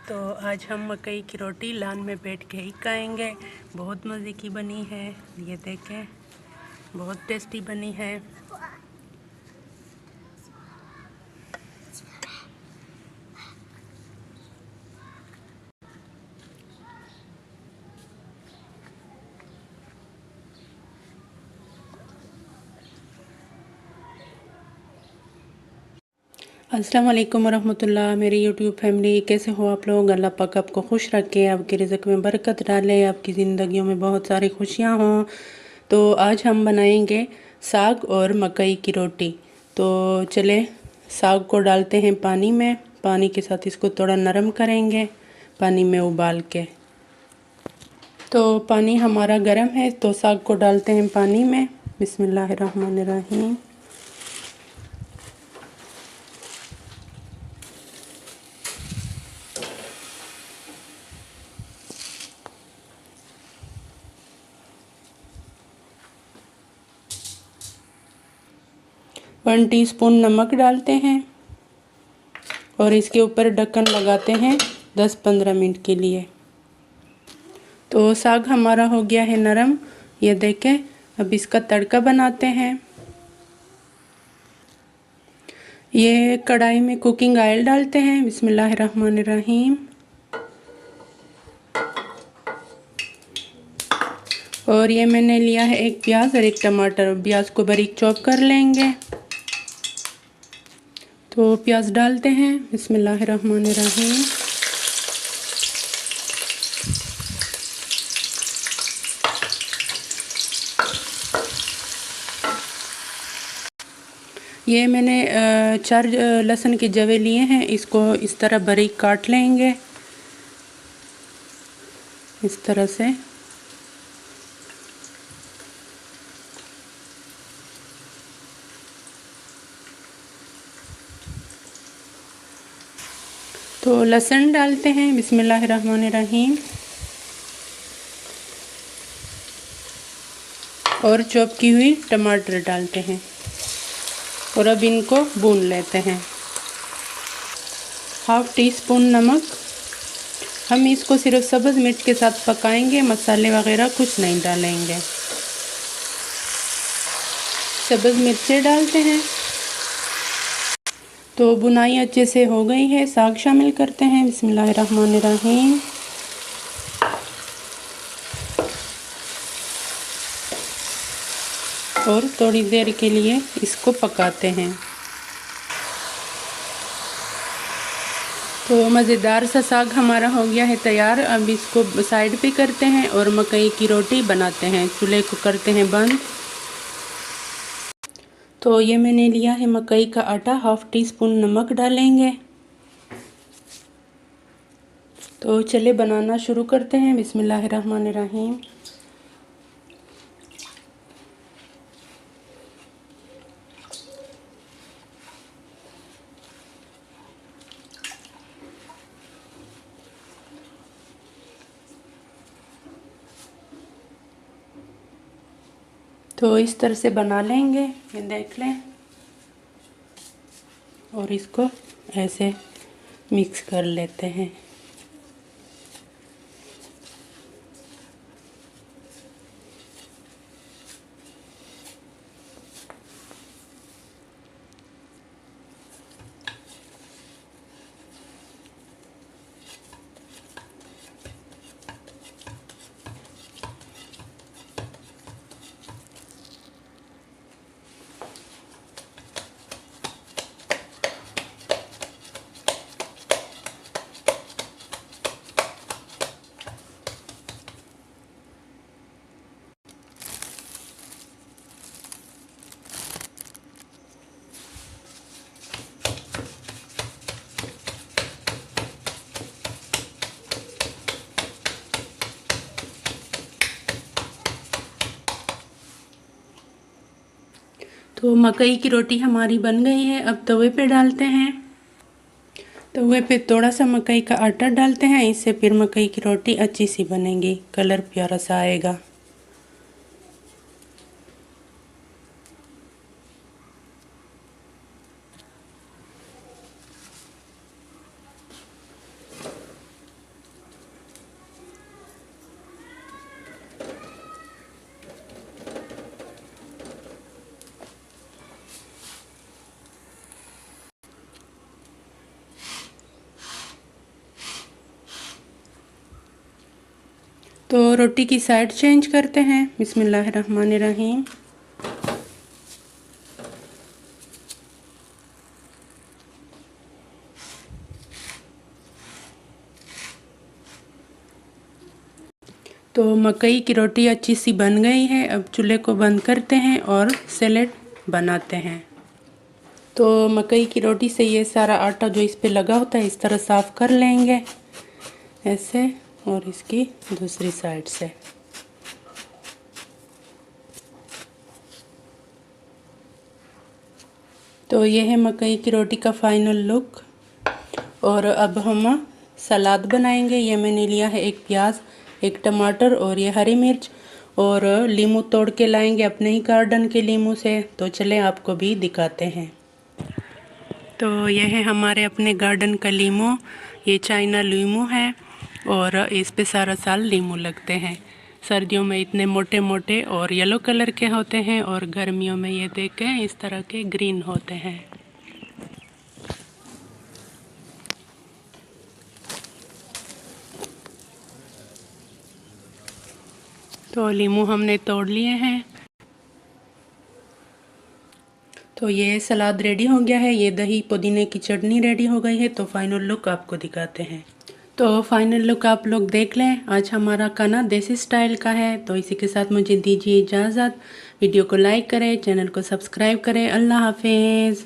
तो आज हम मकई की रोटी लान में बैठ के ही खाएंगे। बहुत मज़े की बनी है, ये देखें, बहुत टेस्टी बनी है। अस्सलाम वालेकुम वरहमतुल्लाह। मेरी यूट्यूब फैमिली, कैसे हो आप लोग? अल्लाह पाक आपको खुश रखे, आपके रिज़्क़ में बरकत डाले, आपकी ज़िंदगियों में बहुत सारी खुशियाँ हों। तो आज हम बनाएंगे साग और मकई की रोटी। तो चले साग को डालते हैं पानी में, पानी के साथ इसको थोड़ा नरम करेंगे पानी में उबाल के। तो पानी हमारा गर्म है तो साग को डालते हैं पानी में। बिस्मिल्लाहिर्रहमानिर्रहीम। वन टीस्पून नमक डालते हैं और इसके ऊपर ढक्कन लगाते हैं 10-15 मिनट के लिए। तो साग हमारा हो गया है नरम, ये देखें। अब इसका तड़का बनाते हैं। ये कढ़ाई में कुकिंग ऑयल डालते हैं। बिस्मिल्लाहिर्रहमानिर्रहीम। और ये मैंने लिया है एक प्याज और एक टमाटर। प्याज को बारीक चॉप कर लेंगे। तो प्याज डालते हैं। बिस्मिल्लाहिर्रहमानिर्रहीम। ये मैंने 4 लहसुन के जवे लिए हैं, इसको इस तरह बारीक काट लेंगे, इस तरह से। तो लहसुन डालते हैं। बिस्मिल्लाहिर्रहमानिर्रहीम। और चॉप की हुई टमाटर डालते हैं और अब इनको भून लेते हैं। हाफ टी स्पून नमक। हम इसको सिर्फ सब्ज़ मिर्च के साथ पकाएंगे, मसाले वगैरह कुछ नहीं डालेंगे। सब्ज़ मिर्चें डालते हैं। तो बुनाई अच्छे से हो गई है, साग शामिल करते हैं। बिस्मिल्लाहिर्रहमानिर्रहीम। और थोड़ी देर के लिए इसको पकाते हैं। तो मज़ेदार सा साग हमारा हो गया है तैयार। अब इसको साइड पे करते हैं और मकई की रोटी बनाते हैं। चूल्हे को करते हैं बंद। तो ये मैंने लिया है मकई का आटा, हाफ टी स्पून नमक डालेंगे। तो चले बनाना शुरू करते हैं। बिस्मिल्लाहिर्रहमानिर्रहीम। तो इस तरह से बना लेंगे, ये देख लें। और इसको ऐसे मिक्स कर लेते हैं। तो मकई की रोटी हमारी बन गई है। अब तवे पे डालते हैं। तवे पे थोड़ा सा मकई का आटा डालते हैं, इससे फिर मकई की रोटी अच्छी सी बनेगी, कलर प्यारा सा आएगा। तो रोटी की साइड चेंज करते हैं। बिस्मिल्लाहिर्रहमानिर्रहीम। तो मकई की रोटी अच्छी सी बन गई है। अब चूल्हे को बंद करते हैं और सैलेड बनाते हैं। तो मकई की रोटी से ये सारा आटा जो इस पे लगा होता है इस तरह साफ़ कर लेंगे ऐसे, और इसकी दूसरी साइड से। तो ये है मकई की रोटी का फाइनल लुक। और अब हम सलाद बनाएंगे। ये मैंने लिया है एक प्याज, एक टमाटर और ये हरी मिर्च, और नींबू तोड़ के लाएंगे अपने ही गार्डन के नींबू से। तो चलें आपको भी दिखाते हैं। तो ये है हमारे अपने गार्डन का नींबू। ये चाइना नींबू है और इस पे सारा साल नींबू लगते हैं। सर्दियों में इतने मोटे मोटे और येलो कलर के होते हैं, और गर्मियों में ये देखें इस तरह के ग्रीन होते हैं। तो नींबू हमने तोड़ लिए हैं। तो ये सलाद रेडी हो गया है। ये दही पुदीने की चटनी रेडी हो गई है। तो फाइनल लुक आपको दिखाते हैं। तो फाइनल लुक आप लोग देख लें। आज हमारा खाना देसी स्टाइल का है। तो इसी के साथ मुझे दीजिए इजाज़त। वीडियो को लाइक करें, चैनल को सब्सक्राइब करें। अल्लाह हाफिज़।